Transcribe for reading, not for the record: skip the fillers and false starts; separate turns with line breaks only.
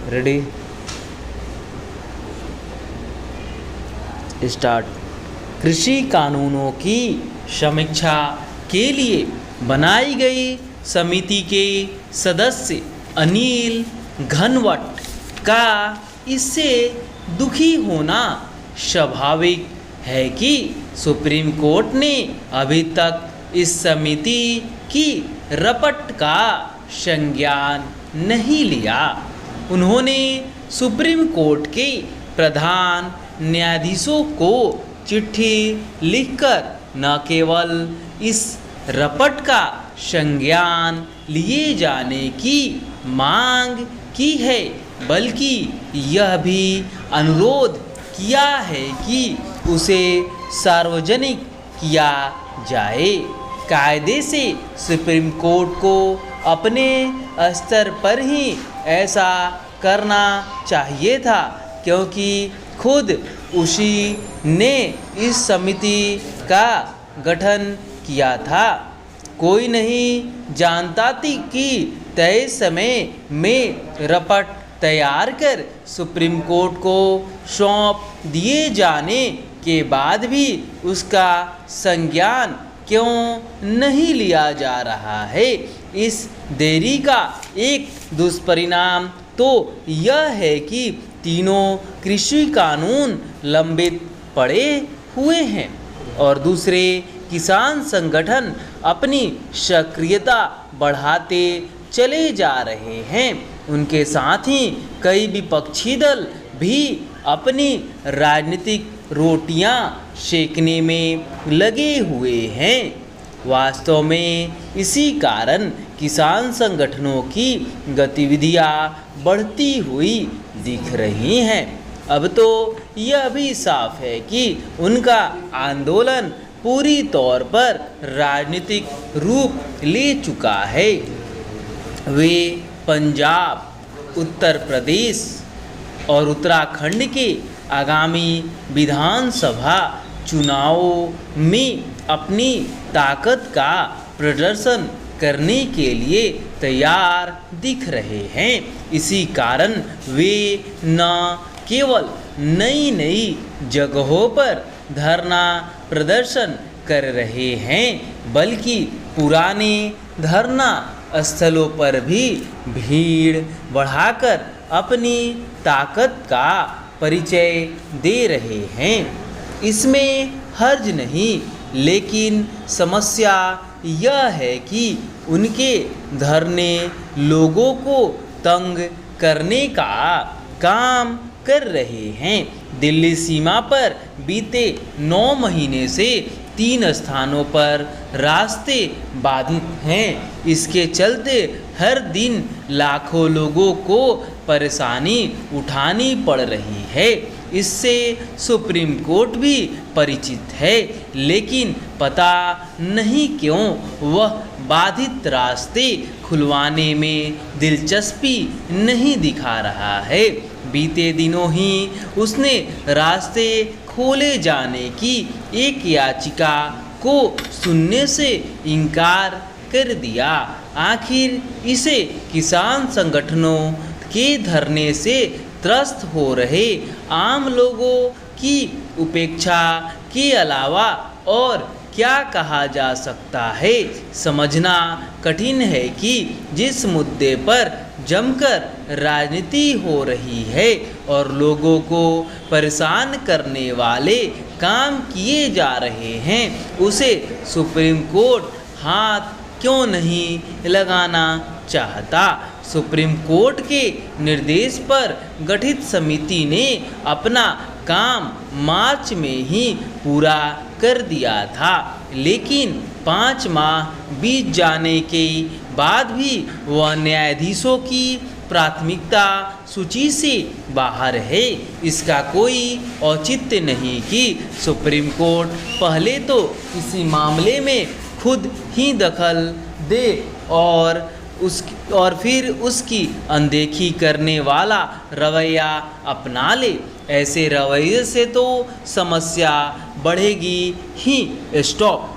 Ready start. कृषि कानूनों की समीक्षा के लिए बनाई गई समिति के सदस्य अनिल घनवट का इससे दुखी होना स्वाभाविक है कि सुप्रीम कोर्ट ने अभी तक इस समिति की रपट का संज्ञान नहीं लिया। उन्होंने सुप्रीम कोर्ट के प्रधान न्यायाधीशों को चिट्ठी लिखकर न केवल इस रपट का संज्ञान लिए जाने की मांग की है, बल्कि यह भी अनुरोध किया है कि उसे सार्वजनिक किया जाए। कायदे से सुप्रीम कोर्ट को अपने स्तर पर ही ऐसा करना चाहिए था, क्योंकि खुद उसी ने इस समिति का गठन किया था। कोई नहीं जानता थी कि तय समय में रपट तैयार कर सुप्रीम कोर्ट को सौंप दिए जाने के बाद भी उसका संज्ञान क्यों नहीं लिया जा रहा है। इस देरी का एक दुष्परिणाम तो यह है कि तीनों कृषि कानून लंबित पड़े हुए हैं और दूसरे किसान संगठन अपनी सक्रियता बढ़ाते चले जा रहे हैं। उनके साथ ही कई विपक्षी दल भी अपनी राजनीतिक रोटियां सेकने में लगे हुए हैं। वास्तव में इसी कारण किसान संगठनों की गतिविधियां बढ़ती हुई दिख रही हैं। अब तो यह भी साफ है कि उनका आंदोलन पूरी तौर पर राजनीतिक रूप ले चुका है। वे पंजाब, उत्तर प्रदेश और उत्तराखंड के आगामी विधानसभा चुनावों में अपनी ताकत का प्रदर्शन करने के लिए तैयार दिख रहे हैं। इसी कारण वे न केवल नई नई जगहों पर धरना प्रदर्शन कर रहे हैं, बल्कि पुराने धरना स्थलों पर भी भीड़ बढ़ाकर अपनी ताकत का परिचय दे रहे हैं। इसमें हर्ज नहीं, लेकिन समस्या यह है कि उनके धरने लोगों को तंग करने का काम कर रहे हैं। दिल्ली सीमा पर बीते 9 महीने से 3 स्थानों पर रास्ते बाधित हैं। इसके चलते हर दिन लाखों लोगों को परेशानी उठानी पड़ रही है। इससे सुप्रीम कोर्ट भी परिचित है, लेकिन पता नहीं क्यों वह बाधित रास्ते खुलवाने में दिलचस्पी नहीं दिखा रहा है। बीते दिनों ही उसने रास्ते खोले जाने की एक याचिका को सुनने से इनकार कर दिया। आखिर इसे किसान संगठनों के धरने से त्रस्त हो रहे आम लोगों की उपेक्षा के अलावा और क्या कहा जा सकता है। समझना कठिन है कि जिस मुद्दे पर जमकर राजनीति हो रही है और लोगों को परेशान करने वाले काम किए जा रहे हैं, उसे सुप्रीम कोर्ट हाथ क्यों नहीं लगाना चाहता। सुप्रीम कोर्ट के निर्देश पर गठित समिति ने अपना काम मार्च में ही पूरा कर दिया था, लेकिन 5 माह बीत जाने के बाद भी वह न्यायाधीशों की प्राथमिकता सूची से बाहर है। इसका कोई औचित्य नहीं कि सुप्रीम कोर्ट पहले तो किसी मामले में खुद ही दखल दे और फिर उसकी अनदेखी करने वाला रवैया अपना ले। ऐसे रवैये से तो समस्या बढ़ेगी ही। स्टॉप।